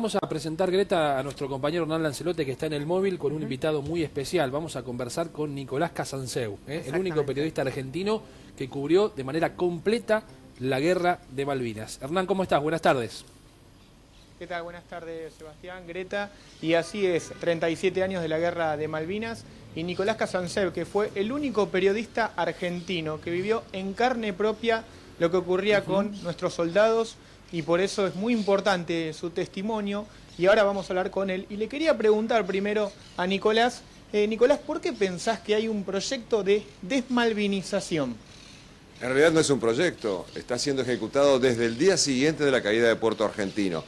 Vamos a presentar, Greta, a nuestro compañero Hernán Lancelote, que está en el móvil con un invitado muy especial. Vamos a conversar con Nicolás Casanseu, el único periodista argentino que cubrió de manera completa la guerra de Malvinas. Hernán, ¿cómo estás? Buenas tardes. ¿Qué tal? Buenas tardes, Sebastián, Greta. Y así es, 37 años de la guerra de Malvinas. Y Nicolás Casanseu, que fue el único periodista argentino que vivió en carne propia lo que ocurría con nuestros soldados. Y por eso es muy importante su testimonio. Y ahora vamos a hablar con él. Y le quería preguntar primero a Nicolás. Nicolás, ¿por qué pensás que hay un proyecto de desmalvinización? En realidad no es un proyecto, está siendo ejecutado desde el día siguiente de la caída de Puerto Argentino.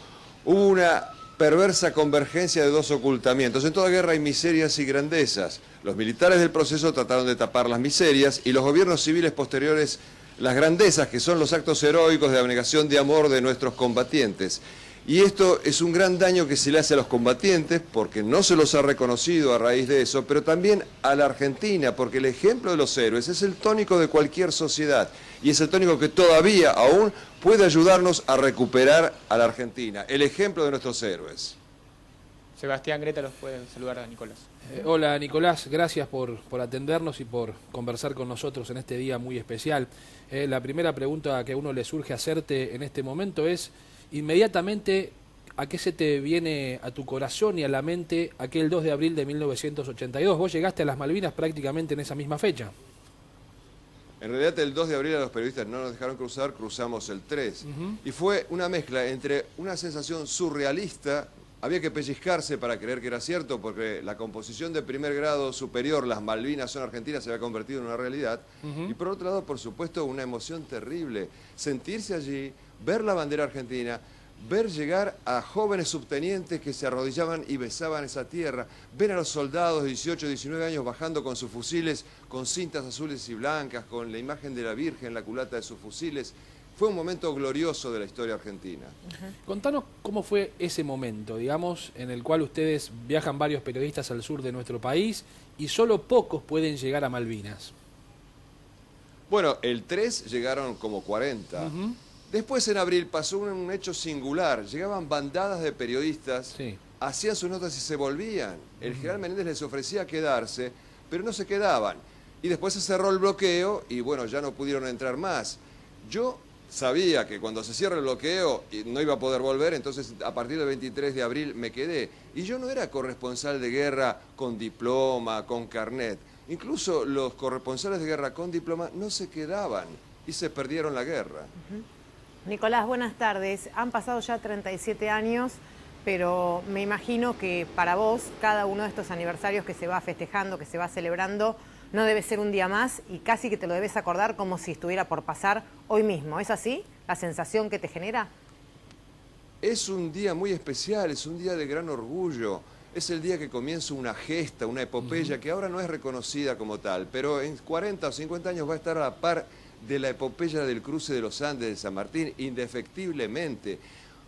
Hubo una perversa convergencia de dos ocultamientos. En toda guerra hay miserias y grandezas. Los militares del proceso trataron de tapar las miserias y los gobiernos civiles posteriores las grandezas, que son los actos heroicos de abnegación de amor de nuestros combatientes. Y esto es un gran daño que se le hace a los combatientes, porque no se los ha reconocido a raíz de eso, pero también a la Argentina, porque el ejemplo de los héroes es el tónico de cualquier sociedad, y es el tónico que todavía aún puede ayudarnos a recuperar a la Argentina, el ejemplo de nuestros héroes. Sebastián, Greta, los pueden saludar a Nicolás. Hola Nicolás, gracias por atendernos y por conversar con nosotros en este día muy especial. La primera pregunta que a uno le surge hacerte en este momento es, inmediatamente, ¿a qué se te viene a tu corazón y a la mente aquel 2 de abril de 1982? Vos llegaste a las Malvinas prácticamente en esa misma fecha. En realidad el 2 de abril a los periodistas no nos dejaron cruzar, cruzamos el 3. Y fue una mezcla entre una sensación surrealista. Había que pellizcarse para creer que era cierto, porque la composición de primer grado superior, las Malvinas son argentinas, se había convertido en una realidad. Y por otro lado, por supuesto, una emoción terrible. Sentirse allí, ver la bandera argentina, ver llegar a jóvenes subtenientes que se arrodillaban y besaban esa tierra, ver a los soldados de 18, 19 años bajando con sus fusiles, con cintas azules y blancas, con la imagen de la Virgen en la culata de sus fusiles. Fue un momento glorioso de la historia argentina. Contanos cómo fue ese momento, digamos, en el cual ustedes viajan varios periodistas al sur de nuestro país y solo pocos pueden llegar a Malvinas. Bueno, el 3 llegaron como 40. Después en abril pasó un hecho singular. Llegaban bandadas de periodistas, hacían sus notas y se volvían. El general Menéndez les ofrecía quedarse, pero no se quedaban. Y después se cerró el bloqueo y bueno, ya no pudieron entrar más. Yo sabía que cuando se cierra el bloqueo no iba a poder volver, entonces a partir del 23 de abril me quedé. Y yo no era corresponsal de guerra con diploma, con carnet. Incluso los corresponsales de guerra con diploma no se quedaban y se perdieron la guerra. Nicolás, buenas tardes. Han pasado ya 37 años, pero me imagino que para vos cada uno de estos aniversarios que se va festejando, que se va celebrando, no debe ser un día más y casi que te lo debes acordar como si estuviera por pasar hoy mismo. ¿Es así la sensación que te genera? Es un día muy especial, es un día de gran orgullo. Es el día que comienza una gesta, una epopeya que ahora no es reconocida como tal, pero en 40 o 50 años va a estar a la par de la epopeya del cruce de los Andes de San Martín, indefectiblemente.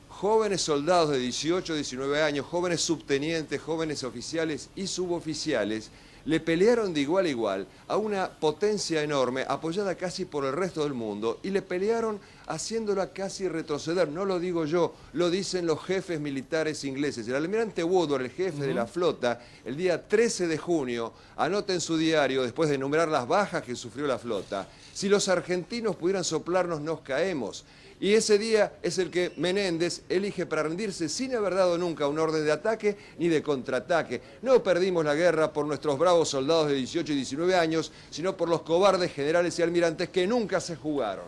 Jóvenes soldados de 18, 19 años, jóvenes subtenientes, jóvenes oficiales y suboficiales, le pelearon de igual a igual a una potencia enorme, apoyada casi por el resto del mundo, y le pelearon haciéndola casi retroceder. No lo digo yo, lo dicen los jefes militares ingleses. El almirante Woodward, el jefe de la flota, el día 13 de junio, anota en su diario, después de enumerar las bajas que sufrió la flota, si los argentinos pudieran soplarnos, nos caemos. Y ese día es el que Menéndez elige para rendirse sin haber dado nunca un orden de ataque ni de contraataque. No perdimos la guerra por nuestros bravos soldados de 18 y 19 años, sino por los cobardes generales y almirantes que nunca se jugaron.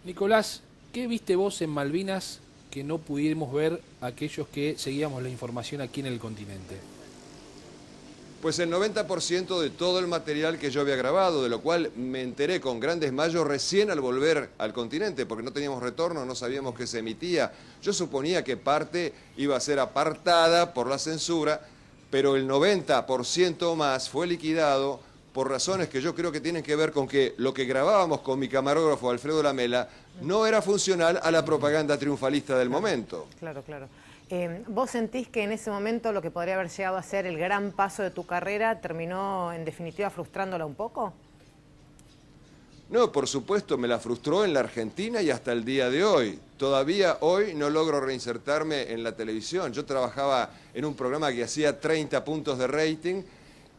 Nicolás, ¿qué viste vos en Malvinas que no pudimos ver aquellos que seguíamos la información aquí en el continente? Pues el 90% de todo el material que yo había grabado, de lo cual me enteré con gran desmayo recién al volver al continente, porque no teníamos retorno, no sabíamos que se emitía. Yo suponía que parte iba a ser apartada por la censura, pero el 90% o más fue liquidado por razones que yo creo que tienen que ver con que lo que grabábamos con mi camarógrafo Alfredo Lamela no era funcional a la propaganda triunfalista del momento. Claro. ¿Vos sentís que en ese momento lo que podría haber llegado a ser el gran paso de tu carrera terminó en definitiva frustrándola un poco? No, por supuesto, me la frustró en la Argentina y hasta el día de hoy. Todavía hoy no logro reinsertarme en la televisión. Yo trabajaba en un programa que hacía 30 puntos de rating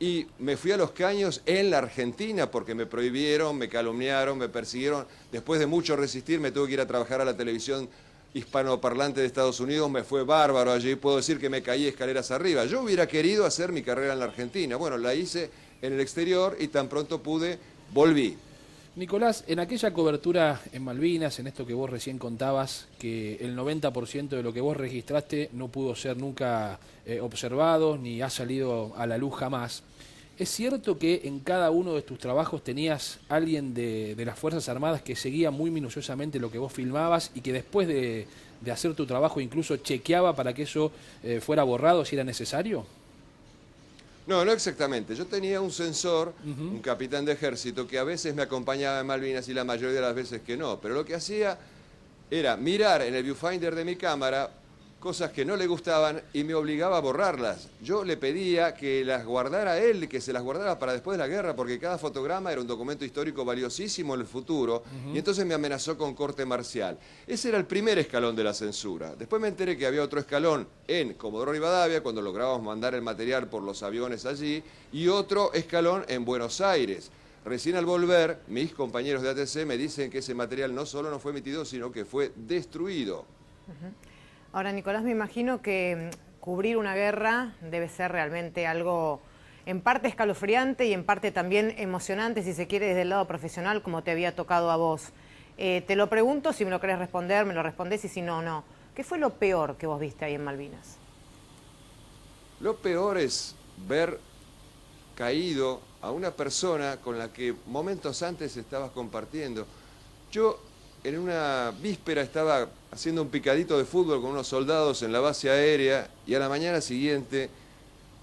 y me fui a los caños en la Argentina porque me prohibieron, me calumniaron, me persiguieron. Después de mucho resistir me tuve que ir a trabajar a la televisión hispanoparlante de Estados Unidos, me fue bárbaro allí, puedo decir que me caí escaleras arriba. Yo hubiera querido hacer mi carrera en la Argentina. Bueno, la hice en el exterior y tan pronto pude, volví. Nicolás, en aquella cobertura en Malvinas, en esto que vos recién contabas, que el 90% de lo que vos registraste no pudo ser nunca observado, ni ha salido a la luz jamás. ¿Es cierto que en cada uno de tus trabajos tenías alguien de las Fuerzas Armadas que seguía muy minuciosamente lo que vos filmabas y que después de hacer tu trabajo incluso chequeaba para que eso fuera borrado si era necesario? No, no exactamente. Yo tenía un censor, un capitán de ejército, que a veces me acompañaba en Malvinas y la mayoría de las veces que no. Pero lo que hacía era mirar en el viewfinder de mi cámara cosas que no le gustaban y me obligaba a borrarlas. Yo le pedía que las guardara él, que se las guardara para después de la guerra, porque cada fotograma era un documento histórico valiosísimo en el futuro, y entonces me amenazó con corte marcial. Ese era el primer escalón de la censura. Después me enteré que había otro escalón en Comodoro Rivadavia, cuando lográbamos mandar el material por los aviones allí, y otro escalón en Buenos Aires. Recién al volver, mis compañeros de ATC me dicen que ese material no solo no fue emitido, sino que fue destruido. Ahora, Nicolás, me imagino que cubrir una guerra debe ser realmente algo en parte escalofriante y en parte también emocionante, si se quiere, desde el lado profesional, como te había tocado a vos. Te lo pregunto, si me lo querés responder, me lo respondés, y si no, no. ¿Qué fue lo peor que vos viste ahí en Malvinas? Lo peor es ver caído a una persona con la que momentos antes estabas compartiendo. Yo en una víspera estaba haciendo un picadito de fútbol con unos soldados en la base aérea y a la mañana siguiente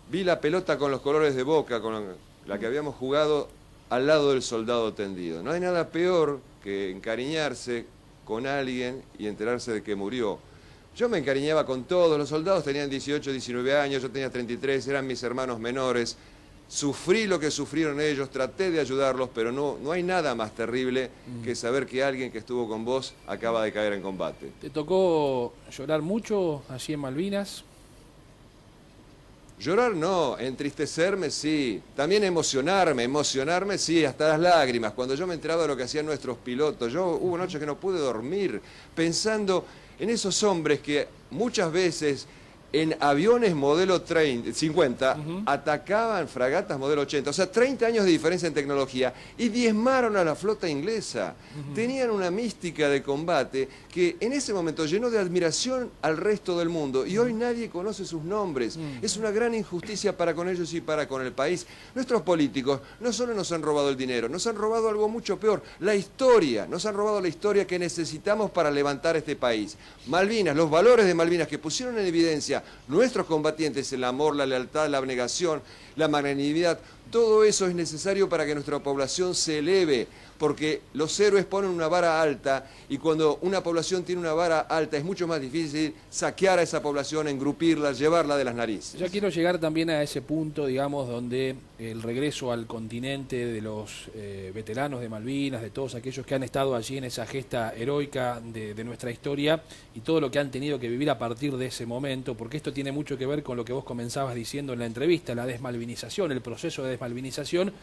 vi la pelota con los colores de Boca, con la que habíamos jugado, al lado del soldado tendido. No hay nada peor que encariñarse con alguien y enterarse de que murió. Yo me encariñaba con todos, los soldados tenían 18, 19 años, yo tenía 33, eran mis hermanos menores. Sufrí lo que sufrieron ellos, traté de ayudarlos, pero no hay nada más terrible que saber que alguien que estuvo con vos acaba de caer en combate. ¿Te tocó llorar mucho allí en Malvinas? Llorar no, entristecerme sí, también emocionarme sí, hasta las lágrimas. Cuando yo me enteraba de lo que hacían nuestros pilotos, hubo noches que no pude dormir pensando en esos hombres que muchas veces en aviones modelo 50 atacaban fragatas modelo 80, o sea, 30 años de diferencia en tecnología, y diezmaron a la flota inglesa. Tenían una mística de combate que en ese momento llenó de admiración al resto del mundo, y hoy nadie conoce sus nombres. Es una gran injusticia para con ellos y para con el país. Nuestros políticos no solo nos han robado el dinero, nos han robado algo mucho peor, la historia. Nos han robado la historia que necesitamos para levantar este país. Malvinas, los valores de Malvinas que pusieron en evidencia nuestros combatientes, el amor, la lealtad, la abnegación, la magnanimidad, todo eso es necesario para que nuestra población se eleve, porque los héroes ponen una vara alta, y cuando una población tiene una vara alta es mucho más difícil saquear a esa población, engrupirla, llevarla de las narices. Ya quiero llegar también a ese punto, digamos, donde el regreso al continente de los veteranos de Malvinas, de todos aquellos que han estado allí en esa gesta heroica de nuestra historia, y todo lo que han tenido que vivir a partir de ese momento, porque esto tiene mucho que ver con lo que vos comenzabas diciendo en la entrevista, la desmalvinización, el proceso de desmalvinización,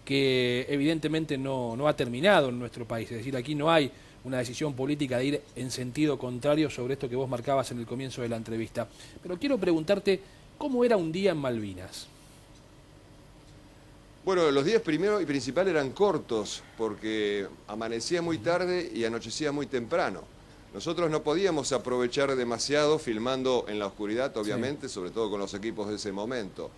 que evidentemente no ha terminado en nuestro país. Es decir, aquí no hay una decisión política de ir en sentido contrario sobre esto que vos marcabas en el comienzo de la entrevista. Pero quiero preguntarte, ¿cómo era un día en Malvinas? Bueno, los días primero y principal eran cortos, porque amanecía muy tarde y anochecía muy temprano. Nosotros no podíamos aprovechar demasiado filmando en la oscuridad, obviamente, sí, sobre todo con los equipos de ese momento.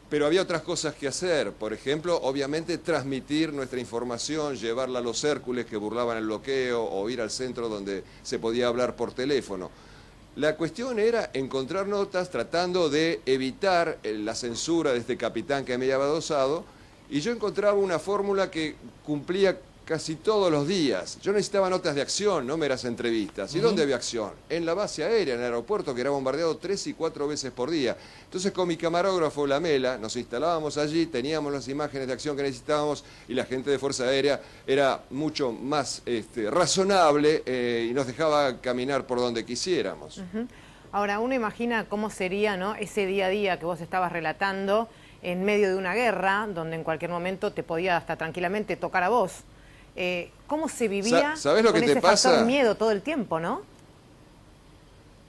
Pero había otras cosas que hacer, por ejemplo, obviamente transmitir nuestra información, llevarla a los Hércules que burlaban el bloqueo, o ir al centro donde se podía hablar por teléfono. La cuestión era encontrar notas tratando de evitar la censura de este capitán que me había adosado, y yo encontraba una fórmula que cumplía casi todos los días. Yo necesitaba notas de acción, no meras entrevistas. ¿Y dónde había acción? En la base aérea, en el aeropuerto, que era bombardeado 3 y 4 veces por día. Entonces con mi camarógrafo, Lamela, nos instalábamos allí, teníamos las imágenes de acción que necesitábamos y la gente de Fuerza Aérea era mucho más razonable y nos dejaba caminar por donde quisiéramos. Ahora, uno imagina cómo sería, ¿no?, ese día a día que vos estabas relatando en medio de una guerra, donde en cualquier momento te podía hasta tranquilamente tocar a vos. ¿Cómo se vivía ¿Sabés lo que con te ese pasa? factor miedo todo el tiempo, no?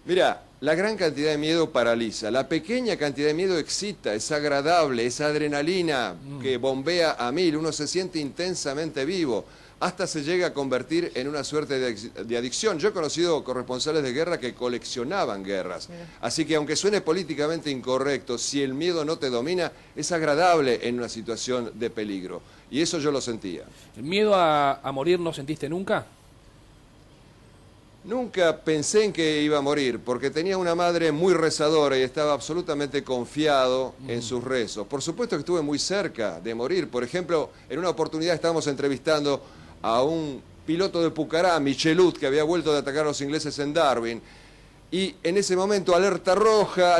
Mira, la gran cantidad de miedo paraliza, la pequeña cantidad de miedo excita, es agradable, esa adrenalina que bombea a mil, uno se siente intensamente vivo, hasta se llega a convertir en una suerte de adicción. Yo he conocido corresponsales de guerra que coleccionaban guerras, así que aunque suene políticamente incorrecto, si el miedo no te domina, es agradable en una situación de peligro, y eso yo lo sentía. ¿El miedo a morir no sentiste nunca? Nunca pensé en que iba a morir, porque tenía una madre muy rezadora y estaba absolutamente confiado en sus rezos. Por supuesto que estuve muy cerca de morir. Por ejemplo, en una oportunidad estábamos entrevistando a un piloto de Pucará, Michelot, que había vuelto de atacar a los ingleses en Darwin. Y en ese momento, alerta roja,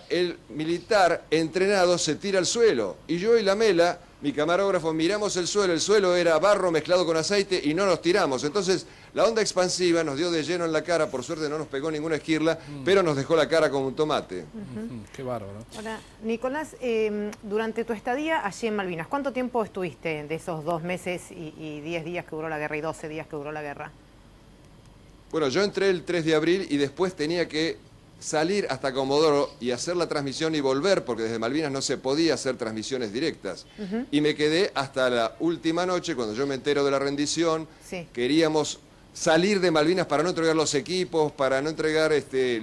el militar entrenado se tira al suelo. Y yo y Lamela, mi camarógrafo, miramos el suelo era barro mezclado con aceite y no nos tiramos. Entonces, la onda expansiva nos dio de lleno en la cara, por suerte no nos pegó ninguna esquirla, pero nos dejó la cara como un tomate. Qué bárbaro. Ahora, Nicolás, durante tu estadía allí en Malvinas, ¿cuánto tiempo estuviste de esos 2 meses y 10 días que duró la guerra y 12 días que duró la guerra? Bueno, yo entré el 3 de abril y después tenía que salir hasta Comodoro y hacer la transmisión y volver, porque desde Malvinas no se podía hacer transmisiones directas. Y me quedé hasta la última noche, cuando yo me entero de la rendición. Sí. Queríamos salir de Malvinas para no entregar los equipos, para no entregar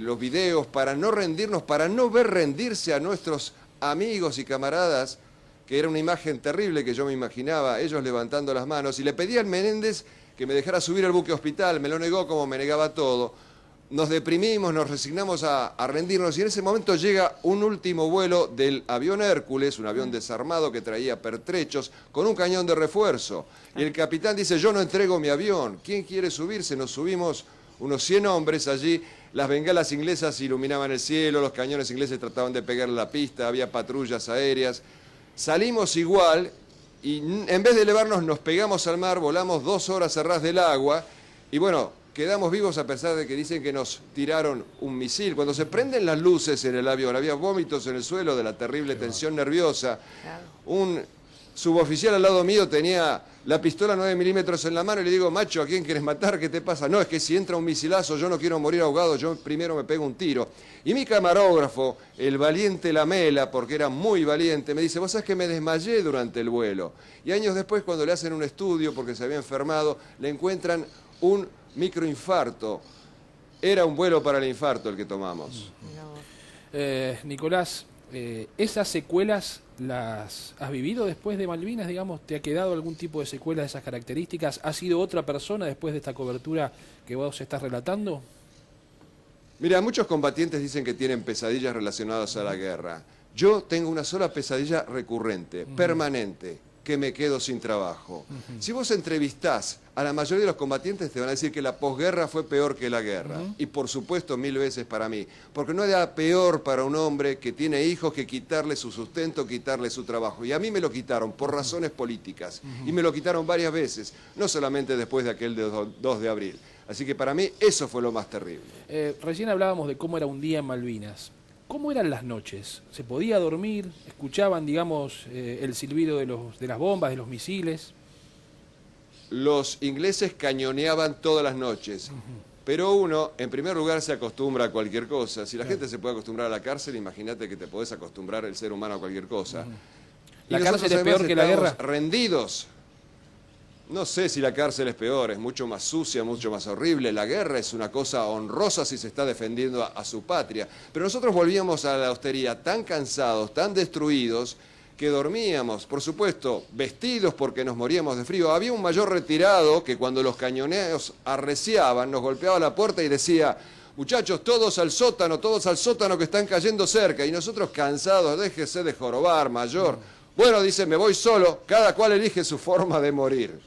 los videos, para no rendirnos, para no ver rendirse a nuestros amigos y camaradas, que era una imagen terrible que yo me imaginaba, ellos levantando las manos. Y le pedí al Menéndez que me dejara subir al buque hospital, me lo negó como me negaba todo. Nos deprimimos, nos resignamos a rendirnos y en ese momento llega un último vuelo del avión Hércules, un avión desarmado que traía pertrechos con un cañón de refuerzo. Y el capitán dice, yo no entrego mi avión, ¿quién quiere subirse? Nos subimos unos 100 hombres allí, las bengalas inglesas iluminaban el cielo, los cañones ingleses trataban de pegar la pista, había patrullas aéreas. Salimos igual y en vez de elevarnos nos pegamos al mar, volamos 2 horas a ras del agua y bueno, quedamos vivos a pesar de que dicen que nos tiraron un misil. Cuando se prenden las luces en el avión, había vómitos en el suelo de la terrible tensión nerviosa. Un suboficial al lado mío tenía la pistola 9 milímetros en la mano y le digo, macho, ¿a quién quieres matar? ¿Qué te pasa? No, es que si entra un misilazo yo no quiero morir ahogado, yo primero me pego un tiro. Y mi camarógrafo, el valiente Lamela, porque era muy valiente, me dice, vos sabés que me desmayé durante el vuelo. Y años después, cuando le hacen un estudio porque se había enfermado, le encuentran un microinfarto. Era un vuelo para el infarto el que tomamos. Nicolás, ¿esas secuelas las has vivido después de Malvinas, digamos? ¿Te ha quedado algún tipo de secuela de esas características? ¿Has sido otra persona después de esta cobertura que vos estás relatando? Mira, muchos combatientes dicen que tienen pesadillas relacionadas a la guerra. Yo tengo una sola pesadilla recurrente, permanente, que me quedo sin trabajo. Si vos entrevistás a la mayoría de los combatientes te van a decir que la posguerra fue peor que la guerra. Y por supuesto 1000 veces para mí. Porque no hay nada peor para un hombre que tiene hijos que quitarle su sustento, quitarle su trabajo. Y a mí me lo quitaron por razones políticas. Y me lo quitaron varias veces, no solamente después de aquel 2 de abril. Así que para mí eso fue lo más terrible. Recién hablábamos de cómo era un día en Malvinas. ¿Cómo eran las noches? ¿Se podía dormir? ¿Escuchaban, digamos, el silbido de las bombas, de los misiles? Los ingleses cañoneaban todas las noches. Pero uno, en primer lugar, se acostumbra a cualquier cosa. Si la gente se puede acostumbrar a la cárcel, imagínate que te podés acostumbrar el ser humano a cualquier cosa. ¿La cárcel es peor que la guerra? Rendidos. No sé si la cárcel es peor, es mucho más sucia, mucho más horrible. La guerra es una cosa honrosa si se está defendiendo a su patria. Pero nosotros volvíamos a la hostería tan cansados, tan destruidos, que dormíamos, por supuesto, vestidos porque nos moríamos de frío. Había un mayor retirado que cuando los cañoneos arreciaban, nos golpeaba la puerta y decía, muchachos, todos al sótano que están cayendo cerca. Y nosotros cansados, déjese de jorobar, mayor. Bueno, dice, me voy solo, cada cual elige su forma de morir.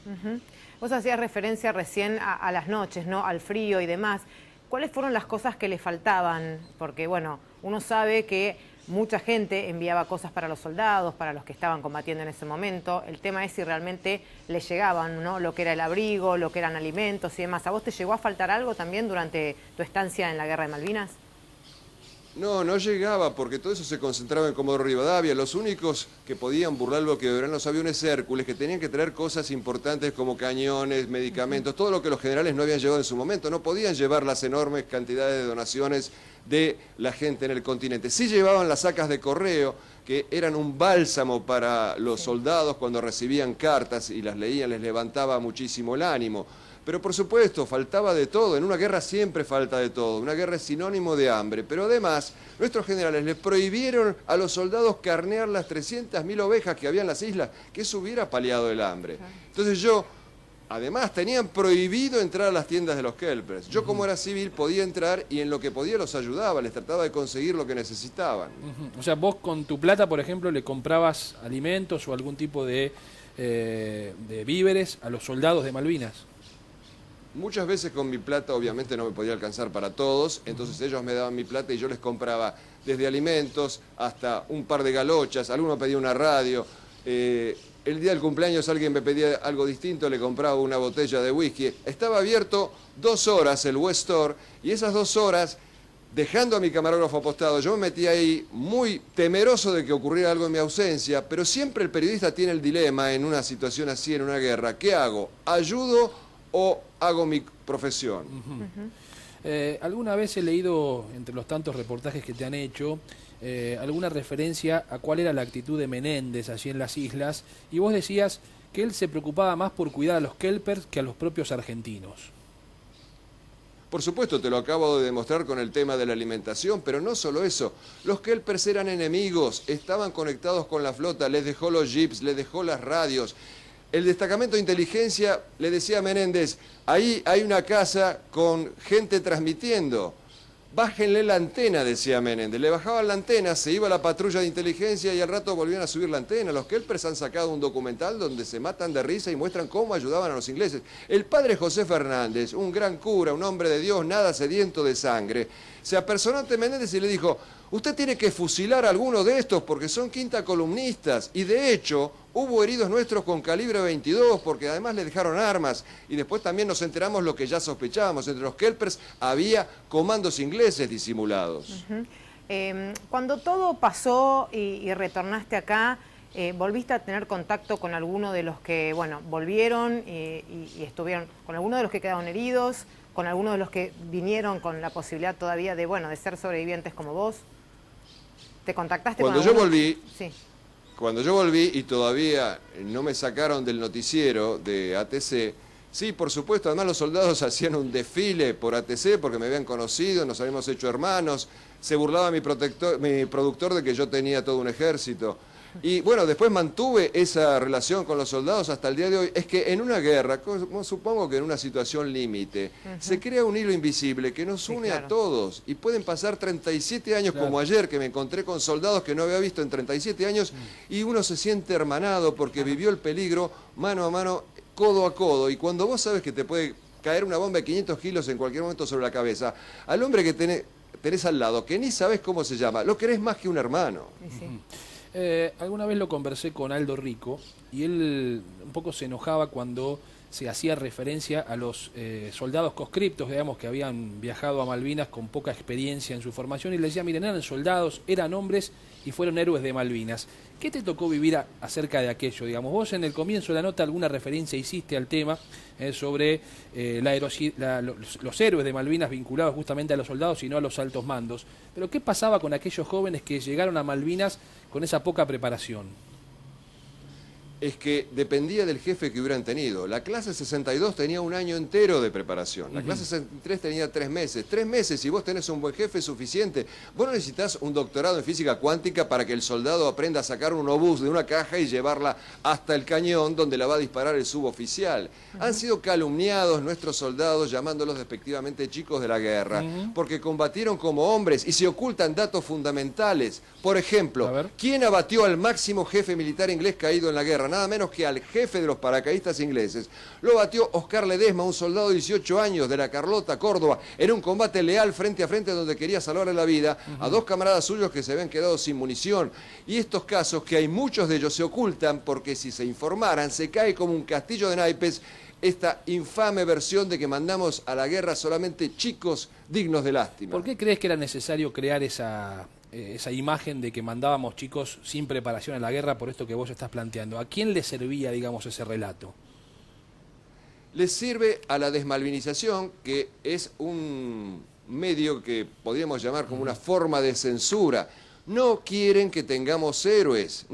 Vos hacías referencia recién a las noches, ¿no? Al frío y demás. ¿Cuáles fueron las cosas que le faltaban? Porque, bueno, uno sabe que mucha gente enviaba cosas para los soldados, para los que estaban combatiendo en ese momento. El tema es si realmente les llegaban, ¿no? Lo que era el abrigo, lo que eran alimentos y demás. ¿A vos te llegó a faltar algo también durante tu estancia en la Guerra de Malvinas? No, no llegaba, porque todo eso se concentraba en Comodoro Rivadavia. Los únicos que podían burlar lo que eran los aviones Hércules, que tenían que traer cosas importantes como cañones, medicamentos, todo lo que los generales no habían llevado en su momento. No podían llevar las enormes cantidades de donaciones de la gente en el continente. Sí llevaban las sacas de correo, que eran un bálsamo para los soldados cuando recibían cartas y las leían, les levantaba muchísimo el ánimo. Pero por supuesto, faltaba de todo. En una guerra siempre falta de todo. Una guerra es sinónimo de hambre. Pero además, nuestros generales les prohibieron a los soldados carnear las 300.000 ovejas que había en las islas, que eso hubiera paliado el hambre. Entonces además, tenían prohibido entrar a las tiendas de los kelpers. Yo, como era civil, podía entrar y en lo que podía los ayudaba, les trataba de conseguir lo que necesitaban. O sea, vos con tu plata, por ejemplo, le comprabas alimentos o algún tipo de víveres a los soldados de Malvinas. Muchas veces con mi plata obviamente no me podía alcanzar para todos, entonces ellos me daban mi plata y yo les compraba desde alimentos hasta un par de galochas, alguno pedía una radio, el día del cumpleaños alguien me pedía algo distinto, le compraba una botella de whisky. Estaba abierto 2 horas el West Store y esas 2 horas, dejando a mi camarógrafo apostado, yo me metí ahí muy temeroso de que ocurriera algo en mi ausencia, pero siempre el periodista tiene el dilema en una situación así, en una guerra. ¿Qué hago? ¿Ayudo o hago mi profesión? Alguna vez he leído, entre los tantos reportajes que te han hecho, alguna referencia a cuál era la actitud de Menéndez allí en las islas, y vos decías que él se preocupaba más por cuidar a los kelpers que a los propios argentinos. Por supuesto, te lo acabo de demostrar con el tema de la alimentación, pero no solo eso. Los kelpers eran enemigos, estaban conectados con la flota, les dejó los jeeps, les dejó las radios. El destacamento de inteligencia le decía a Menéndez, ahí hay una casa con gente transmitiendo. Bájenle la antena, decía Menéndez. Le bajaban la antena, se iba la patrulla de inteligencia y al rato volvían a subir la antena. Los kelpers han sacado un documental donde se matan de risa y muestran cómo ayudaban a los ingleses. El padre José Fernández, un gran cura, un hombre de Dios, nada sediento de sangre, se apersonó ante Menéndez y le dijo, usted tiene que fusilar a alguno de estos porque son quinta columnistas. Y de hecho, hubo heridos nuestros con calibre 22 porque además le dejaron armas. Y después también nos enteramos lo que ya sospechábamos. Entre los kelpers había comandos ingleses disimulados. Cuando todo pasó y retornaste acá, ¿volviste a tener contacto con alguno de los que, bueno, volvieron y estuvieron, con alguno de los que quedaron heridos, con alguno de los que vinieron con la posibilidad todavía de, bueno, de ser sobrevivientes como vos? ¿Te contactaste con alguno? Sí. Cuando yo volví y todavía no me sacaron del noticiero de ATC, sí, por supuesto, además los soldados hacían un desfile por ATC porque me habían conocido, nos habíamos hecho hermanos, se burlaba mi productor de que yo tenía todo un ejército. Y bueno, después mantuve esa relación con los soldados hasta el día de hoy. Es que en una guerra, como supongo que en una situación límite, se crea un hilo invisible que nos une a todos. Y pueden pasar 37 años como ayer, que me encontré con soldados que no había visto en 37 años, y uno se siente hermanado porque vivió el peligro mano a mano, codo a codo. Y cuando vos sabes que te puede caer una bomba de 500 kilos en cualquier momento sobre la cabeza, al hombre que tenés al lado, que ni sabés cómo se llama, lo querés más que un hermano. Alguna vez lo conversé con Aldo Rico y él un poco se enojaba cuando se hacía referencia a los soldados conscriptos, digamos, que habían viajado a Malvinas con poca experiencia en su formación, y le decía, miren, eran soldados, eran hombres y fueron héroes de Malvinas. ¿Qué te tocó vivir acerca de aquello? Digamos, vos en el comienzo de la nota alguna referencia hiciste al tema sobre los héroes de Malvinas vinculados justamente a los soldados y no a los altos mandos. Pero ¿qué pasaba con aquellos jóvenes que llegaron a Malvinas con esa poca preparación? es que dependía del jefe que hubieran tenido. La clase 62 tenía un año entero de preparación. La clase 63 tenía 3 meses. 3 meses, si vos tenés un buen jefe, es suficiente. Vos no necesitas un doctorado en física cuántica para que el soldado aprenda a sacar un obús de una caja y llevarla hasta el cañón donde la va a disparar el suboficial. Han sido calumniados nuestros soldados llamándolos despectivamente chicos de la guerra, porque combatieron como hombres y se ocultan datos fundamentales. Por ejemplo, ¿quién abatió al máximo jefe militar inglés caído en la guerra? Nada menos que al jefe de los paracaidistas ingleses. Lo batió Oscar Ledesma, un soldado de 18 años de la Carlota, Córdoba, en un combate leal frente a frente donde quería salvarle la vida a 2 camaradas suyos que se habían quedado sin munición. Y estos casos, que hay muchos de ellos, se ocultan porque si se informaran se cae como un castillo de naipes esta infame versión de que mandamos a la guerra solamente chicos dignos de lástima. ¿Por qué crees que era necesario crear esa imagen de que mandábamos chicos sin preparación a la guerra por esto que vos estás planteando? ¿A quién le servía, digamos, ese relato? Les sirve a la desmalvinización, que es un medio que podríamos llamar como una forma de censura. No quieren que tengamos héroes,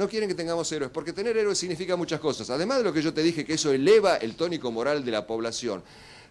porque tener héroes significa muchas cosas. Además de lo que yo te dije, que eso eleva el tónico moral de la población.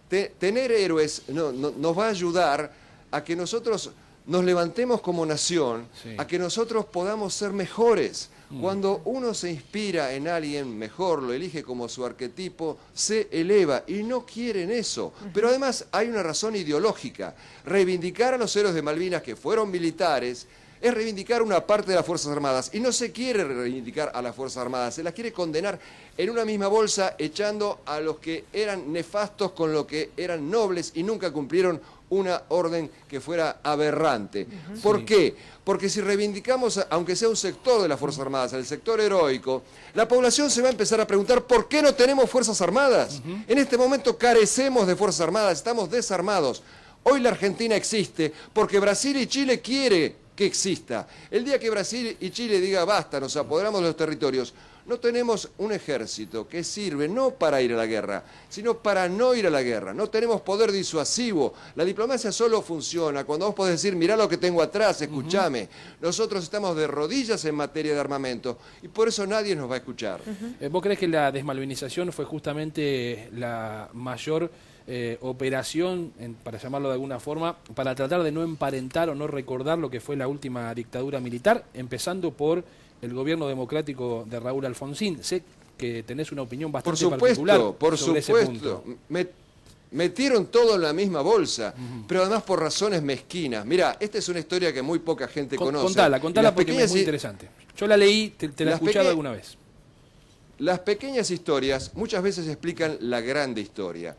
Tener héroes nos va a ayudar a que nosotros nos levantemos como nación, a que nosotros podamos ser mejores. Cuando uno se inspira en alguien mejor, lo elige como su arquetipo, se eleva, y no quieren eso. Pero además hay una razón ideológica. Reivindicar a los héroes de Malvinas que fueron militares es reivindicar una parte de las Fuerzas Armadas, y no se quiere reivindicar a las Fuerzas Armadas, se las quiere condenar en una misma bolsa, echando a los que eran nefastos con lo que eran nobles y nunca cumplieron una orden que fuera aberrante. ¿Por qué? Porque si reivindicamos, aunque sea un sector de las Fuerzas Armadas, el sector heroico, la población se va a empezar a preguntar ¿por qué no tenemos Fuerzas Armadas? En este momento carecemos de Fuerzas Armadas, estamos desarmados. Hoy la Argentina existe porque Brasil y Chile quieren que exista. El día que Brasil y Chile diga basta, nos apoderamos de los territorios, no tenemos un ejército que sirve no para ir a la guerra, sino para no ir a la guerra. No tenemos poder disuasivo. La diplomacia solo funciona cuando vos podés decir, mirá lo que tengo atrás, escúchame. Nosotros estamos de rodillas en materia de armamento y por eso nadie nos va a escuchar. ¿Vos crees que la desmalvinización fue justamente la mayor operación, para llamarlo de alguna forma, para tratar de no emparentar o no recordar lo que fue la última dictadura militar, empezando por el gobierno democrático de Raúl Alfonsín? Sé que tenés una opinión bastante particular sobre ese punto. Metieron todo en la misma bolsa, pero además por razones mezquinas. Mirá, esta es una historia que muy poca gente conoce. Contala porque es muy interesante. Yo la leí, te la he escuchado alguna vez. Las pequeñas historias muchas veces explican la grande historia.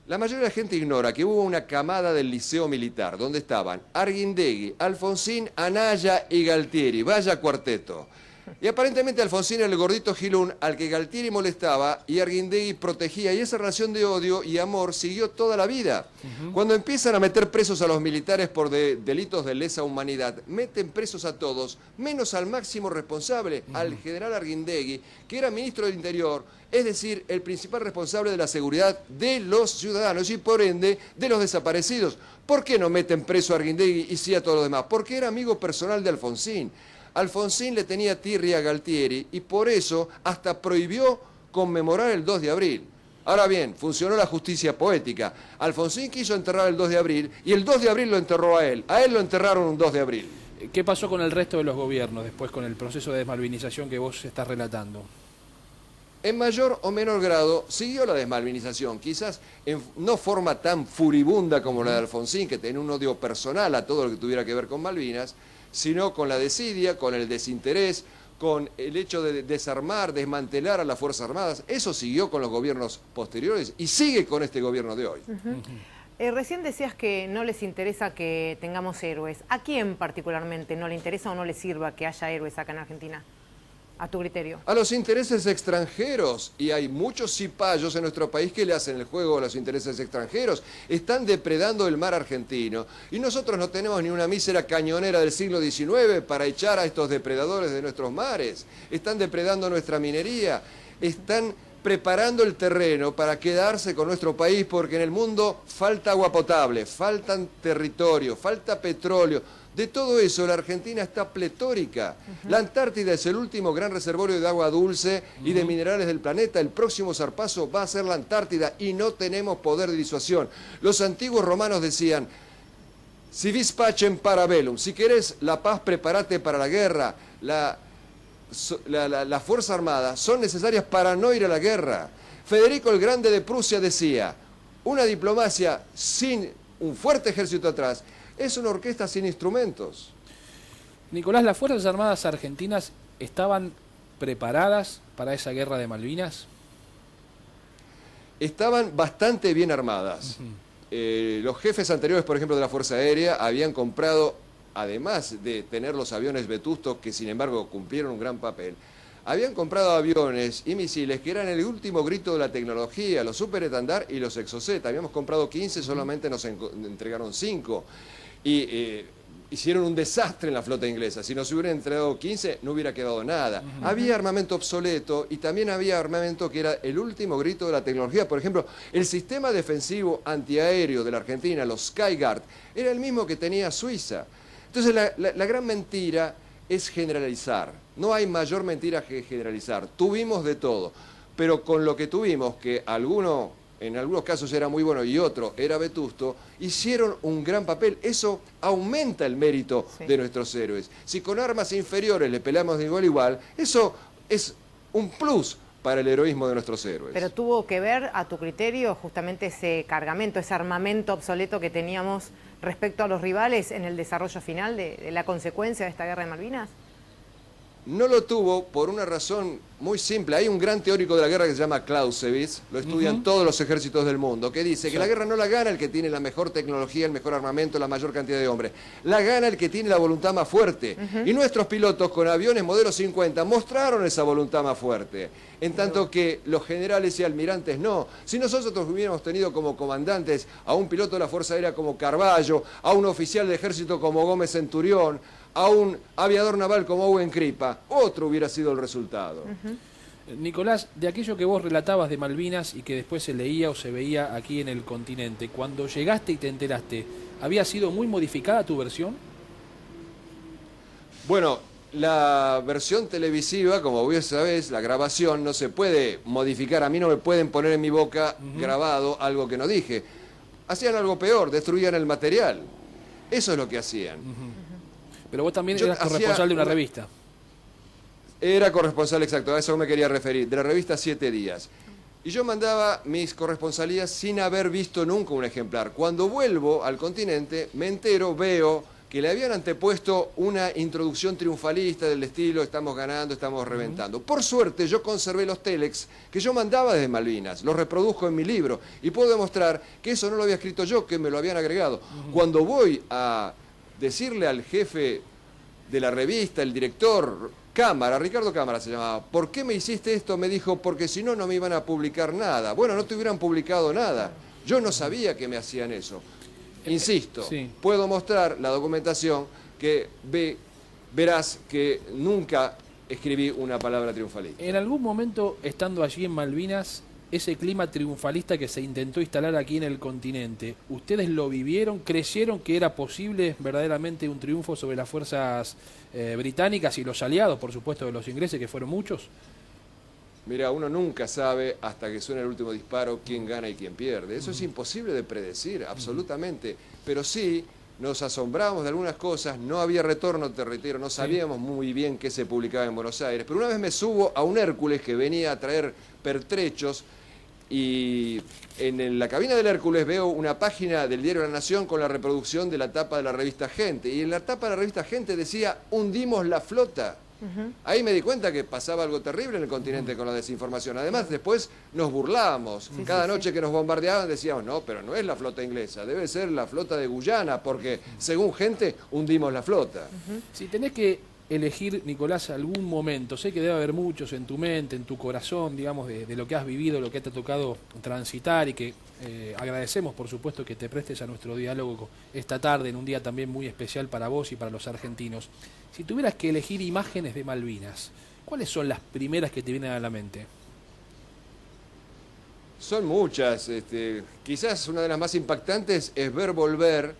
La mayoría de la gente ignora que hubo una camada del Liceo Militar, donde estaban Arguindegui, Alfonsín, Anaya y Galtieri. Vaya cuarteto. Y aparentemente Alfonsín era el gordito Gilún al que Galtieri molestaba y Arguindegui protegía. Y esa relación de odio y amor siguió toda la vida. Cuando empiezan a meter presos a los militares por delitos de lesa humanidad, meten presos a todos, menos al máximo responsable, al general Arguindegui, que era ministro del Interior, es decir, el principal responsable de la seguridad de los ciudadanos y por ende de los desaparecidos. ¿Por qué no meten preso a Arguindegui y sí a todos los demás? Porque era amigo personal de Alfonsín. Alfonsín le tenía tirria a Galtieri y por eso hasta prohibió conmemorar el 2 de abril. Ahora bien, funcionó la justicia poética. Alfonsín quiso enterrar el 2 de abril y el 2 de abril lo enterró a él. A él lo enterraron un 2 de abril. ¿Qué pasó con el resto de los gobiernos después con el proceso de desmalvinización que vos estás relatando? En mayor o menor grado siguió la desmalvinización, quizás en no forma tan furibunda como la de Alfonsín, que tenía un odio personal a todo lo que tuviera que ver con Malvinas, sino con la desidia, con el desinterés, con el hecho de desarmar, desmantelar a las Fuerzas Armadas. Eso siguió con los gobiernos posteriores y sigue con este gobierno de hoy. Recién decías que no les interesa que tengamos héroes. ¿A quién particularmente no le interesa o no le sirva que haya héroes acá en Argentina? A tu criterio. A los intereses extranjeros, y hay muchos cipayos en nuestro país que le hacen el juego a los intereses extranjeros, están depredando el mar argentino, y nosotros no tenemos ni una mísera cañonera del siglo XIX para echar a estos depredadores de nuestros mares. Están depredando nuestra minería, están preparando el terreno para quedarse con nuestro país, porque en el mundo falta agua potable, faltan territorio, falta petróleo. De todo eso, la Argentina está pletórica. La Antártida es el último gran reservorio de agua dulce y de minerales del planeta. El próximo zarpazo va a ser la Antártida y no tenemos poder de disuasión. Los antiguos romanos decían, si vis pacem para bellum, si querés la paz, prepárate para la guerra. Las Fuerzas Armadas son necesarias para no ir a la guerra. Federico el Grande de Prusia decía, una diplomacia sin un fuerte ejército atrás es una orquesta sin instrumentos. Nicolás, ¿las Fuerzas Armadas argentinas estaban preparadas para esa guerra de Malvinas? Estaban bastante bien armadas. Los jefes anteriores, por ejemplo, de la Fuerza Aérea, habían comprado, además de tener los aviones Vetusto, que sin embargo cumplieron un gran papel, habían comprado aviones y misiles que eran el último grito de la tecnología, los Super Etendard y los Exocet. Habíamos comprado 15, solamente nos entregaron 5. Y hicieron un desastre en la flota inglesa. Si nos hubieran entregado 15, no hubiera quedado nada. Había armamento obsoleto y también había armamento que era el último grito de la tecnología. Por ejemplo, el sistema defensivo antiaéreo de la Argentina, los Skyguard, era el mismo que tenía Suiza. Entonces, la gran mentira es generalizar. No hay mayor mentira que generalizar. Tuvimos de todo, pero con lo que tuvimos, que en algunos casos era muy bueno y otro era vetusto, hicieron un gran papel. Eso aumenta el mérito de nuestros héroes. Si con armas inferiores le peleamos de igual a igual, eso es un plus para el heroísmo de nuestros héroes. Pero tuvo que ver, a tu criterio, justamente ese cargamento, ese armamento obsoleto que teníamos respecto a los rivales en el desarrollo final de la consecuencia de esta guerra de Malvinas. No lo tuvo por una razón muy simple. Hay un gran teórico de la guerra que se llama Clausewitz, lo estudian todos los ejércitos del mundo, que dice que la guerra no la gana el que tiene la mejor tecnología, el mejor armamento, la mayor cantidad de hombres. La gana el que tiene la voluntad más fuerte. Y nuestros pilotos con aviones modelo 50 mostraron esa voluntad más fuerte. En tanto que los generales y almirantes no. Si nosotros hubiéramos tenido como comandantes a un piloto de la Fuerza Aérea como Carballo, a un oficial de ejército como Gómez Centurión, a un aviador naval como Owen Kripa, otro hubiera sido el resultado. Nicolás, de aquello que vos relatabas de Malvinas y que después se leía o se veía aquí en el continente, cuando llegaste y te enteraste, ¿había sido muy modificada tu versión? Bueno, la versión televisiva, como vos sabés, la grabación no se puede modificar. A mí no me pueden poner en mi boca grabado algo que no dije. Hacían algo peor, destruían el material. Eso es lo que hacían. Pero vos también eras corresponsal de una revista. Era corresponsal, exacto, a eso me quería referir, de la revista 7 Días. Y yo mandaba mis corresponsalías sin haber visto nunca un ejemplar. Cuando vuelvo al continente, me entero, veo que le habían antepuesto una introducción triunfalista del estilo, estamos ganando, estamos reventando. Por suerte, yo conservé los telex que yo mandaba desde Malvinas, los reproduzco en mi libro, y puedo demostrar que eso no lo había escrito yo, que me lo habían agregado. Cuando voy a decirle al jefe de la revista, el director Cámara, Ricardo Cámara se llamaba, ¿por qué me hiciste esto? Me dijo, porque si no, no me iban a publicar nada. Bueno, no te hubieran publicado nada. Yo no sabía que me hacían eso. Insisto, puedo mostrar la documentación que verás que nunca escribí una palabra triunfalista. En algún momento, estando allí en Malvinas, ese clima triunfalista que se intentó instalar aquí en el continente, ¿ustedes lo vivieron? ¿Creyeron que era posible verdaderamente un triunfo sobre las fuerzas británicas y los aliados, por supuesto, de los ingleses, que fueron muchos? Mira, uno nunca sabe hasta que suena el último disparo quién gana y quién pierde. Eso es imposible de predecir, absolutamente. Pero sí, nos asombramos de algunas cosas, no había retorno, te reitero, no sabíamos muy bien qué se publicaba en Buenos Aires. Pero una vez me subo a un Hércules que venía a traer pertrechos y en la cabina del Hércules veo una página del diario La Nación con la reproducción de la tapa de la revista Gente. Y en la tapa de la revista Gente decía, hundimos la flota. Ahí me di cuenta que pasaba algo terrible en el continente con la desinformación. Además, después nos burlábamos. Cada noche que nos bombardeaban decíamos, no, pero no es la flota inglesa, debe ser la flota de Guyana, porque según Gente, hundimos la flota. Si tenés que elegir, Nicolás, algún momento, sé que debe haber muchos en tu mente, en tu corazón, digamos, de lo que has vivido, lo que te ha tocado transitar y que agradecemos, por supuesto, que te prestes a nuestro diálogo esta tarde, en un día también muy especial para vos y para los argentinos. Si tuvieras que elegir imágenes de Malvinas, ¿cuáles son las primeras que te vienen a la mente? Son muchas. Quizás una de las más impactantes es ver volver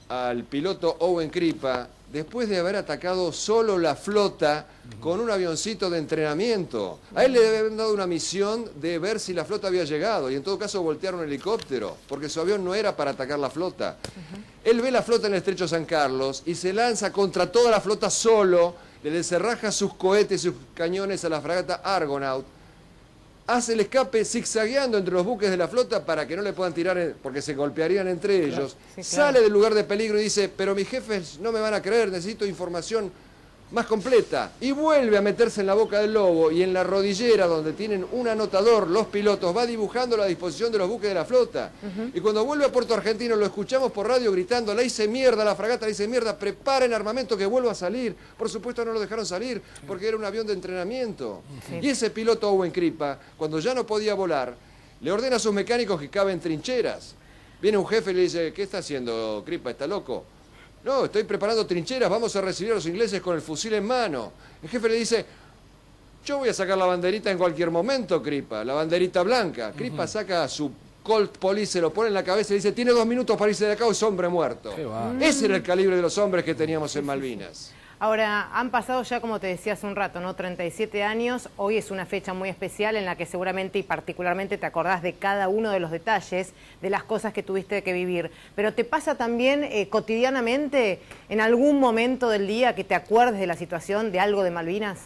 al piloto Owen Kripa después de haber atacado solo la flota con un avioncito de entrenamiento. A él le habían dado una misión de ver si la flota había llegado y en todo caso voltear un helicóptero, porque su avión no era para atacar la flota. Él ve la flota en el estrecho San Carlos y se lanza contra toda la flota solo, le desenraja sus cohetes y sus cañones a la fragata Argonaut, hace el escape zigzagueando entre los buques de la flota para que no le puedan tirar, porque se golpearían entre ellos. Sí, sale del lugar de peligro y dice, pero mis jefes no me van a creer, necesito información más completa. Y vuelve a meterse en la boca del lobo y en la rodillera donde tienen un anotador, los pilotos, va dibujando la disposición de los buques de la flota. Y cuando vuelve a Puerto Argentino lo escuchamos por radio gritando, la hice mierda, la fragata la hice mierda, preparen armamento que vuelva a salir. Por supuesto no lo dejaron salir porque era un avión de entrenamiento. Y ese piloto Owen Kripa, cuando ya no podía volar, le ordena a sus mecánicos que caven trincheras. Viene un jefe y le dice, ¿qué está haciendo Kripa? ¿Está loco? No, estoy preparando trincheras, vamos a recibir a los ingleses con el fusil en mano. El jefe le dice, yo voy a sacar la banderita en cualquier momento, Kripa, la banderita blanca. Kripa saca su Colt Police, se lo pone en la cabeza y dice, tiene 2 minutos para irse de acá o es hombre muerto. Ese era el calibre de los hombres que teníamos en Malvinas. Ahora, han pasado ya, como te decía hace un rato, ¿no? 37 años. Hoy es una fecha muy especial en la que seguramente y particularmente te acordás de cada uno de los detalles, de las cosas que tuviste que vivir. Pero ¿te pasa también cotidianamente, en algún momento del día, que te acuerdes de la situación, de algo de Malvinas?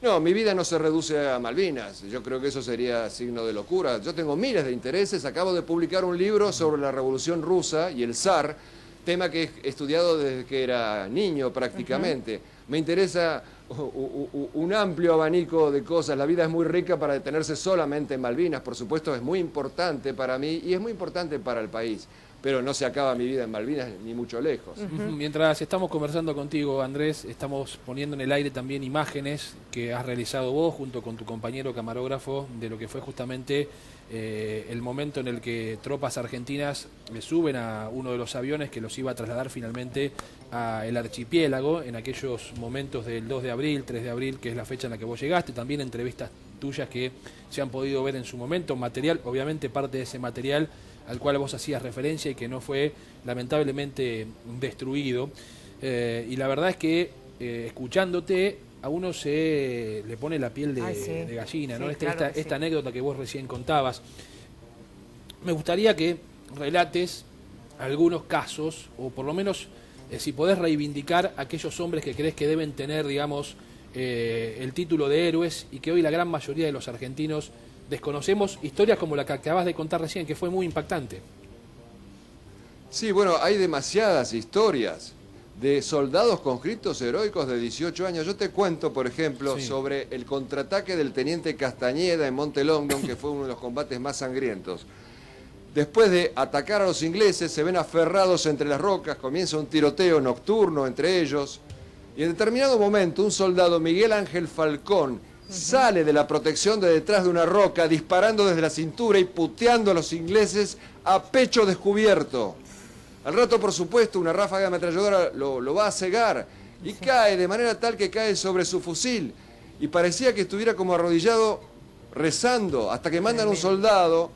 No, mi vida no se reduce a Malvinas. Yo creo que eso sería signo de locura. Yo tengo miles de intereses. Acabo de publicar un libro sobre la Revolución Rusa y el zar, tema que he estudiado desde que era niño prácticamente. Me interesa un amplio abanico de cosas. La vida es muy rica para detenerse solamente en Malvinas. Por supuesto, es muy importante para mí y es muy importante para el país. Pero no se acaba mi vida en Malvinas, ni mucho lejos. Mientras estamos conversando contigo, Andrés, estamos poniendo en el aire también imágenes que has realizado vos junto con tu compañero camarógrafo de lo que fue justamente el momento en el que tropas argentinas le suben a uno de los aviones que los iba a trasladar finalmente al archipiélago en aquellos momentos del 2 de abril, 3 de abril, que es la fecha en la que vos llegaste. También entrevistas tuyas que se han podido ver en su momento, material, obviamente parte de ese material al cual vos hacías referencia y que no fue lamentablemente destruido. Y la verdad es que escuchándote a uno se le pone la piel de gallina, ¿no? Esta anécdota que vos recién contabas. Me gustaría que relates algunos casos, o por lo menos si podés reivindicar a aquellos hombres que crees que deben tener, digamos, el título de héroes y que hoy la gran mayoría de los argentinos desconocemos, historias como la que acabas de contar recién, que fue muy impactante. Sí, bueno, hay demasiadas historias de soldados conscriptos heroicos de 18 años. Yo te cuento, por ejemplo, sobre el contraataque del teniente Castañeda en Monte Longdon, que fue uno de los combates más sangrientos. Después de atacar a los ingleses, se ven aferrados entre las rocas, comienza un tiroteo nocturno entre ellos, y en determinado momento un soldado, Miguel Ángel Falcón, sale de la protección de detrás de una roca, disparando desde la cintura y puteando a los ingleses a pecho descubierto. Al rato, por supuesto, una ráfaga de ametralladora lo va a cegar y cae de manera tal que cae sobre su fusil. Y parecía que estuviera como arrodillado rezando, hasta que mandan un soldado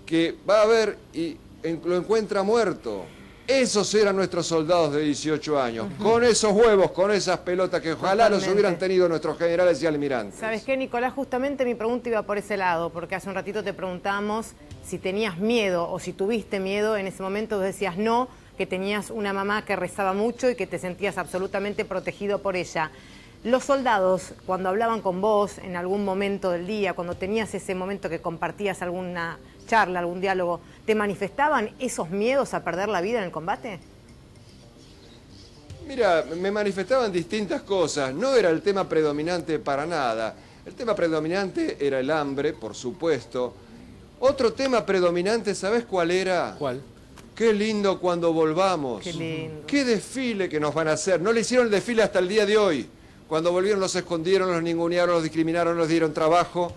que va a ver y lo encuentra muerto. Esos eran nuestros soldados de 18 años, con esos huevos, con esas pelotas que ojalá los hubieran tenido nuestros generales y almirantes. ¿Sabes qué, Nicolás? Justamente mi pregunta iba por ese lado, porque hace un ratito te preguntamos si tenías miedo o si tuviste miedo. En ese momento vos decías no, que tenías una mamá que rezaba mucho y que te sentías absolutamente protegido por ella. Los soldados, cuando hablaban con vos en algún momento del día, cuando tenías ese momento que compartías alguna charla, algún diálogo, ¿te manifestaban esos miedos a perder la vida en el combate? Mira, me manifestaban distintas cosas. No era el tema predominante para nada. El tema predominante era el hambre, por supuesto. Otro tema predominante, ¿sabes cuál era? ¿Cuál? Qué lindo cuando volvamos. Qué lindo. Qué desfile que nos van a hacer. No le hicieron el desfile hasta el día de hoy. Cuando volvieron los escondieron, los ningunearon, los discriminaron, los dieron trabajo.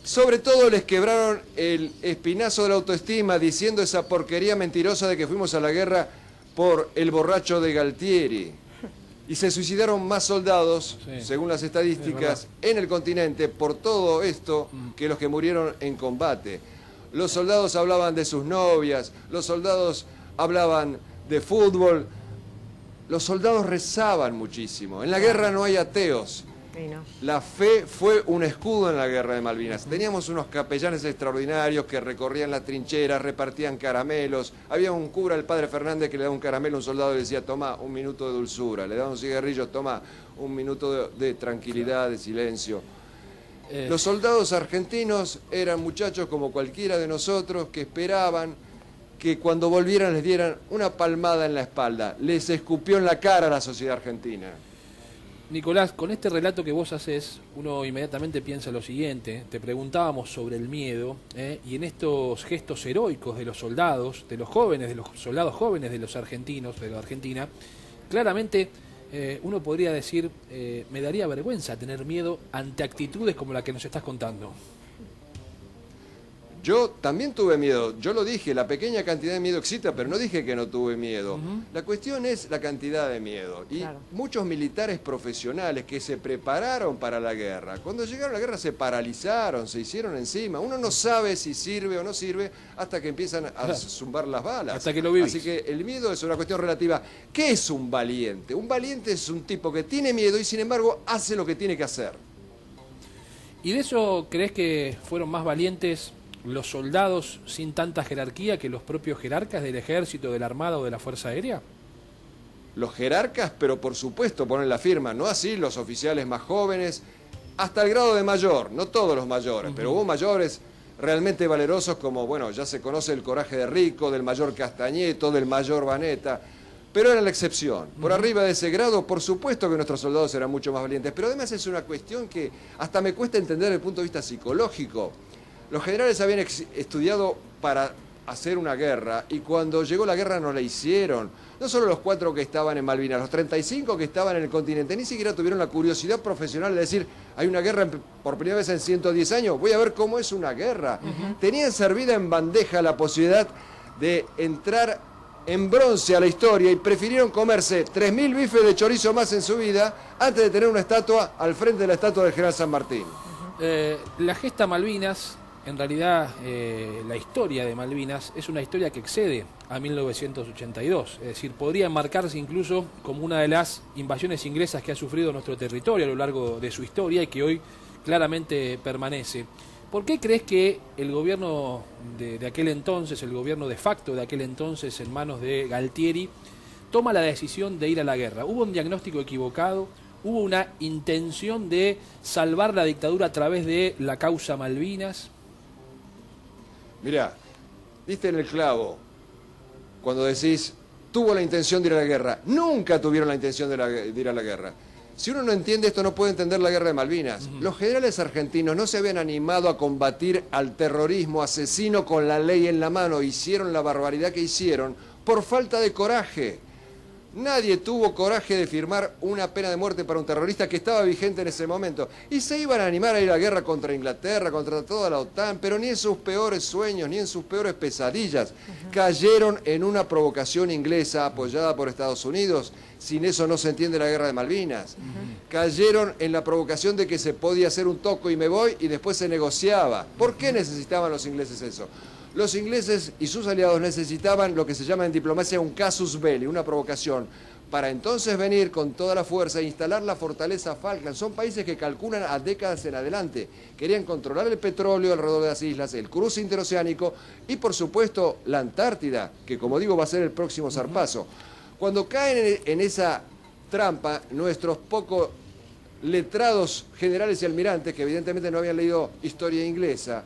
Sobre todo les quebraron el espinazo de la autoestima diciendo esa porquería mentirosa de que fuimos a la guerra por el borracho de Galtieri. Y se suicidaron más soldados, Sí, según las es estadísticas, en el continente por todo esto que los que murieron en combate. Los soldados hablaban de sus novias, los soldados hablaban de fútbol, los soldados rezaban muchísimo. En la guerra no hay ateos. Sí, ¿no? La fe fue un escudo en la guerra de Malvinas. Teníamos unos capellanes extraordinarios que recorrían las trincheras, repartían caramelos. Había un cura, el padre Fernández, que le daba un caramelo a un soldado y le decía, toma un minuto de dulzura. Le daba un cigarrillo, toma un minuto de tranquilidad, de silencio. Los soldados argentinos eran muchachos como cualquiera de nosotros que esperaban que cuando volvieran les dieran una palmada en la espalda. Les escupió en la cara a la sociedad argentina. Nicolás, con este relato que vos haces, uno inmediatamente piensa lo siguiente. Te preguntábamos sobre el miedo, y en estos gestos heroicos de los soldados, de los jóvenes, de los soldados jóvenes de los argentinos, de la Argentina, claramente uno podría decir, me daría vergüenza tener miedo ante actitudes como la que nos estás contando. Yo también tuve miedo, yo lo dije, la pequeña cantidad de miedo existe, pero no dije que no tuve miedo. La cuestión es la cantidad de miedo. Y Claro. muchos militares profesionales que se prepararon para la guerra, cuando llegaron a la guerra se paralizaron, se hicieron encima. Uno no sabe si sirve o no sirve hasta que empiezan a zumbar las balas. Hasta que lo vivís. Así que el miedo es una cuestión relativa. ¿Qué es un valiente? Un valiente es un tipo que tiene miedo y sin embargo hace lo que tiene que hacer. ¿Y de eso crees que fueron más valientes los soldados sin tanta jerarquía que los propios jerarcas del ejército, de la armada o de la fuerza aérea? Los jerarcas, pero por supuesto ponen la firma, no así los oficiales más jóvenes, hasta el grado de mayor, no todos los mayores, pero hubo mayores realmente valerosos como, bueno, ya se conoce el coraje de Rico, del mayor Castañeto, del mayor Baneta, pero era la excepción. Por arriba de ese grado, por supuesto que nuestros soldados eran mucho más valientes, pero además es una cuestión que hasta me cuesta entender desde el punto de vista psicológico. Los generales habían estudiado para hacer una guerra y cuando llegó la guerra no la hicieron. No solo los 4 que estaban en Malvinas, los 35 que estaban en el continente, ni siquiera tuvieron la curiosidad profesional de decir, hay una guerra por primera vez en 110 años, voy a ver cómo es una guerra. Tenían servida en bandeja la posibilidad de entrar en bronce a la historia y prefirieron comerse 3.000 bifes de chorizo más en su vida antes de tener una estatua al frente de la estatua del general San Martín. La gesta Malvinas, en realidad la historia de Malvinas es una historia que excede a 1982, es decir, podría enmarcarse incluso como una de las invasiones inglesas que ha sufrido nuestro territorio a lo largo de su historia y que hoy claramente permanece. ¿Por qué crees que el gobierno de aquel entonces, el gobierno de facto de aquel entonces en manos de Galtieri, toma la decisión de ir a la guerra? ¿Hubo un diagnóstico equivocado? ¿Hubo una intención de salvar la dictadura a través de la causa Malvinas? Mirá, diste en el clavo cuando decís, tuvo la intención de ir a la guerra. Nunca tuvieron la intención de ir a la guerra. Si uno no entiende esto, no puede entender la guerra de Malvinas. Los generales argentinos no se habían animado a combatir al terrorismo asesino con la ley en la mano. Hicieron la barbaridad que hicieron por falta de coraje. Nadie tuvo coraje de firmar una pena de muerte para un terrorista que estaba vigente en ese momento. Y se iban a animar a ir a la guerra contra Inglaterra, contra toda la OTAN, pero ni en sus peores sueños, ni en sus peores pesadillas. Cayeron en una provocación inglesa apoyada por Estados Unidos. Sin eso no se entiende la guerra de Malvinas. Cayeron en la provocación de que se podía hacer un toco y me voy y después se negociaba. ¿Por qué necesitaban los ingleses eso? Los ingleses y sus aliados necesitaban lo que se llama en diplomacia un casus belli, una provocación, para entonces venir con toda la fuerza e instalar la fortaleza Falkland. Son países que calculan a décadas en adelante. Querían controlar el petróleo alrededor de las islas, el cruce interoceánico y, por supuesto, la Antártida, que, como digo, va a ser el próximo zarpazo. Cuando caen en esa trampa, nuestros poco letrados generales y almirantes, que evidentemente no habían leído historia inglesa,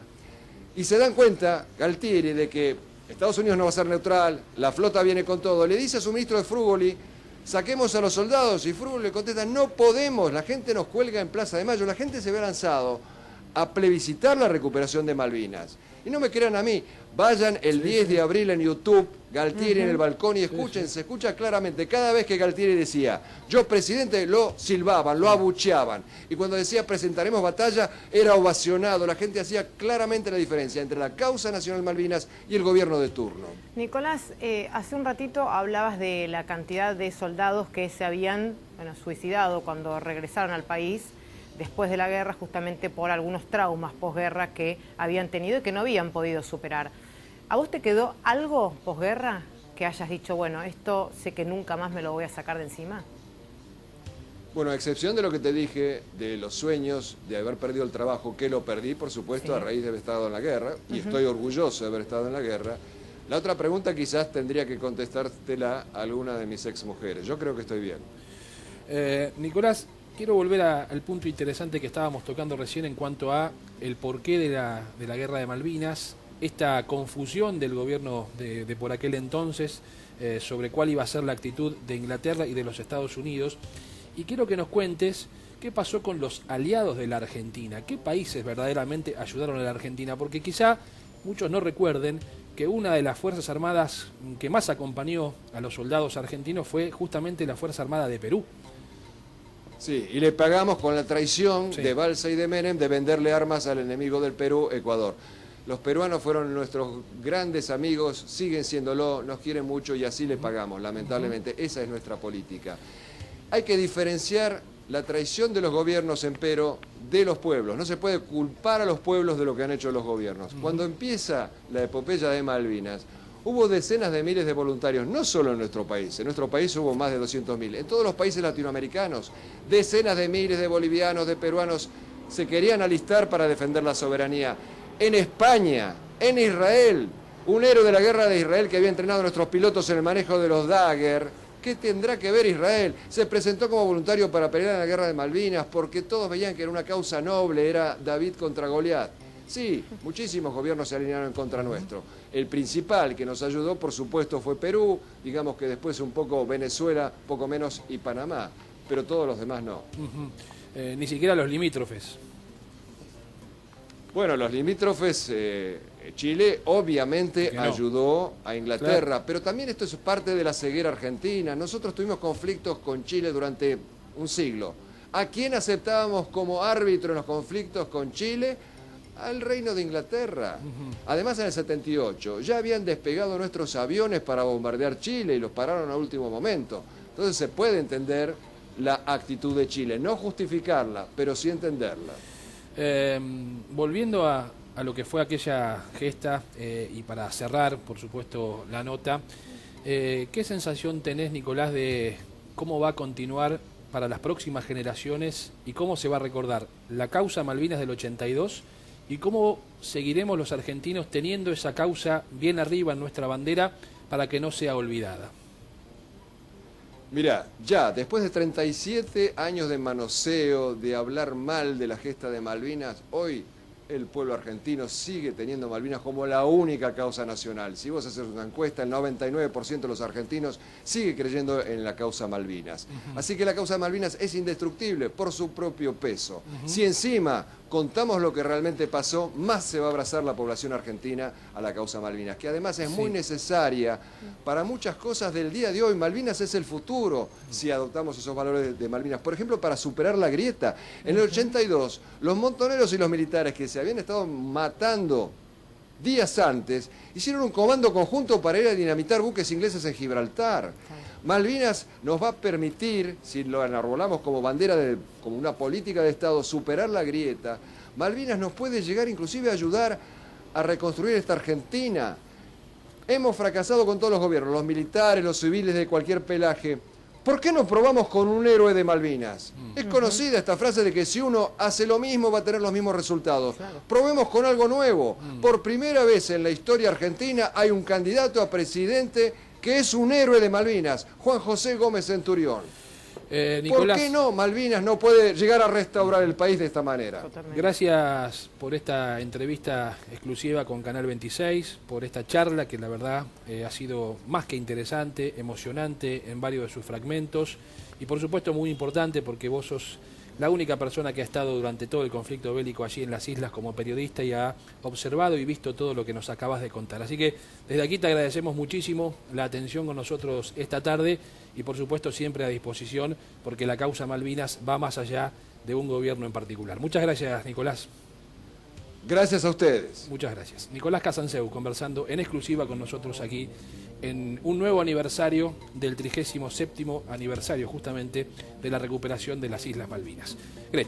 y se dan cuenta, Galtieri, de que Estados Unidos no va a ser neutral, la flota viene con todo, le dice a su ministro de Frugoli, saquemos a los soldados, y Frugoli le contesta, no podemos, la gente nos cuelga en Plaza de Mayo, la gente se había lanzado a plebiscitar la recuperación de Malvinas. Y no me crean a mí, vayan el 10 de abril en YouTube, Galtieri en el balcón y escuchen, se escucha claramente, cada vez que Galtieri decía, yo presidente, lo silbaban, lo abucheaban. Y cuando decía presentaremos batalla, era ovacionado, la gente hacía claramente la diferencia entre la causa nacional Malvinas y el gobierno de turno. Nicolás, hace un ratito hablabas de la cantidad de soldados que se habían suicidado cuando regresaron al país después de la guerra, justamente por algunos traumas posguerra que habían tenido y que no habían podido superar. ¿A vos te quedó algo posguerra que hayas dicho, bueno, esto sé que nunca más me lo voy a sacar de encima? Bueno, a excepción de lo que te dije, de los sueños, de haber perdido el trabajo, que lo perdí, por supuesto, sí, a raíz de haber estado en la guerra, y estoy orgulloso de haber estado en la guerra. La otra pregunta quizás tendría que contestártela a alguna de mis exmujeres. Yo creo que estoy bien. Nicolás, quiero volver al punto interesante que estábamos tocando recién en cuanto a el porqué de la guerra de Malvinas, esta confusión del gobierno de por aquel entonces sobre cuál iba a ser la actitud de Inglaterra y de los Estados Unidos. Y quiero que nos cuentes qué pasó con los aliados de la Argentina, qué países verdaderamente ayudaron a la Argentina, porque quizá muchos no recuerden que una de las Fuerzas Armadas que más acompañó a los soldados argentinos fue justamente la Fuerza Armada de Perú. Sí, y le pagamos con la traición de Balsa y de Menem de venderle armas al enemigo del Perú, Ecuador. Los peruanos fueron nuestros grandes amigos, siguen siéndolo, nos quieren mucho y así le pagamos, lamentablemente. Esa es nuestra política. Hay que diferenciar la traición de los gobiernos, empero, de los pueblos. No se puede culpar a los pueblos de lo que han hecho los gobiernos. Cuando empieza la epopeya de Malvinas, hubo decenas de miles de voluntarios, no solo en nuestro país. En nuestro país hubo más de 200.000. En todos los países latinoamericanos, decenas de miles de bolivianos, de peruanos, se querían alistar para defender la soberanía. En España, en Israel, un héroe de la guerra de Israel que había entrenado a nuestros pilotos en el manejo de los Dagger. ¿Qué tendrá que ver Israel? Se presentó como voluntario para pelear en la guerra de Malvinas porque todos veían que era una causa noble, era David contra Goliat. Sí, muchísimos gobiernos se alinearon en contra nuestro. El principal que nos ayudó, por supuesto, fue Perú, digamos que después un poco Venezuela, poco menos, y Panamá, pero todos los demás no. Ni siquiera los limítrofes. Bueno, los limítrofes, Chile obviamente ayudó a Inglaterra, claro, pero también esto es parte de la ceguera argentina. Nosotros tuvimos conflictos con Chile durante un siglo. ¿A quién aceptábamos como árbitro en los conflictos con Chile? Al Reino de Inglaterra. Además, en el 78 ya habían despegado nuestros aviones para bombardear Chile y los pararon a último momento. Entonces se puede entender la actitud de Chile, no justificarla, pero sí entenderla. Volviendo a lo que fue aquella gesta y para cerrar, por supuesto, la nota, ¿qué sensación tenés, Nicolás, de cómo va a continuar para las próximas generaciones y cómo se va a recordar la causa Malvinas del 82 y cómo seguiremos los argentinos teniendo esa causa bien arriba en nuestra bandera para que no sea olvidada? Mirá, ya después de 37 años de manoseo, de hablar mal de la gesta de Malvinas, hoy el pueblo argentino sigue teniendo Malvinas como la única causa nacional. Si vos haces una encuesta, el 99% de los argentinos sigue creyendo en la causa Malvinas. Así que la causa Malvinas es indestructible por su propio peso. Si encima contamos lo que realmente pasó, más se va a abrazar la población argentina a la causa Malvinas, que además es muy necesaria para muchas cosas del día de hoy. Malvinas es el futuro si adoptamos esos valores de Malvinas. Por ejemplo, para superar la grieta. En el 82, los montoneros y los militares que se habían estado matando días antes, hicieron un comando conjunto para ir a dinamitar buques ingleses en Gibraltar. Malvinas nos va a permitir, si lo enarbolamos como bandera, como una política de Estado, superar la grieta. Malvinas nos puede llegar inclusive a ayudar a reconstruir esta Argentina. Hemos fracasado con todos los gobiernos, los militares, los civiles de cualquier pelaje. ¿Por qué no probamos con un héroe de Malvinas? Es conocida esta frase de que si uno hace lo mismo va a tener los mismos resultados. Probemos con algo nuevo. Por primera vez en la historia argentina hay un candidato a presidente que es un héroe de Malvinas, Juan José Gómez Centurión. Nicolás, ¿por qué no? Malvinas no puede llegar a restaurar el país de esta manera. Gracias por esta entrevista exclusiva con Canal 26, por esta charla que la verdad ha sido más que interesante, emocionante en varios de sus fragmentos y por supuesto muy importante porque vos sos la única persona que ha estado durante todo el conflicto bélico allí en las islas como periodista y ha observado y visto todo lo que nos acabas de contar. Así que desde aquí te agradecemos muchísimo la atención con nosotros esta tarde y por supuesto siempre a disposición porque la causa Malvinas va más allá de un gobierno en particular. Muchas gracias, Nicolás. Gracias a ustedes. Muchas gracias. Nicolás Casanseu conversando en exclusiva con nosotros aquí en un nuevo aniversario del 37º aniversario justamente de la recuperación de las Islas Malvinas. Greta.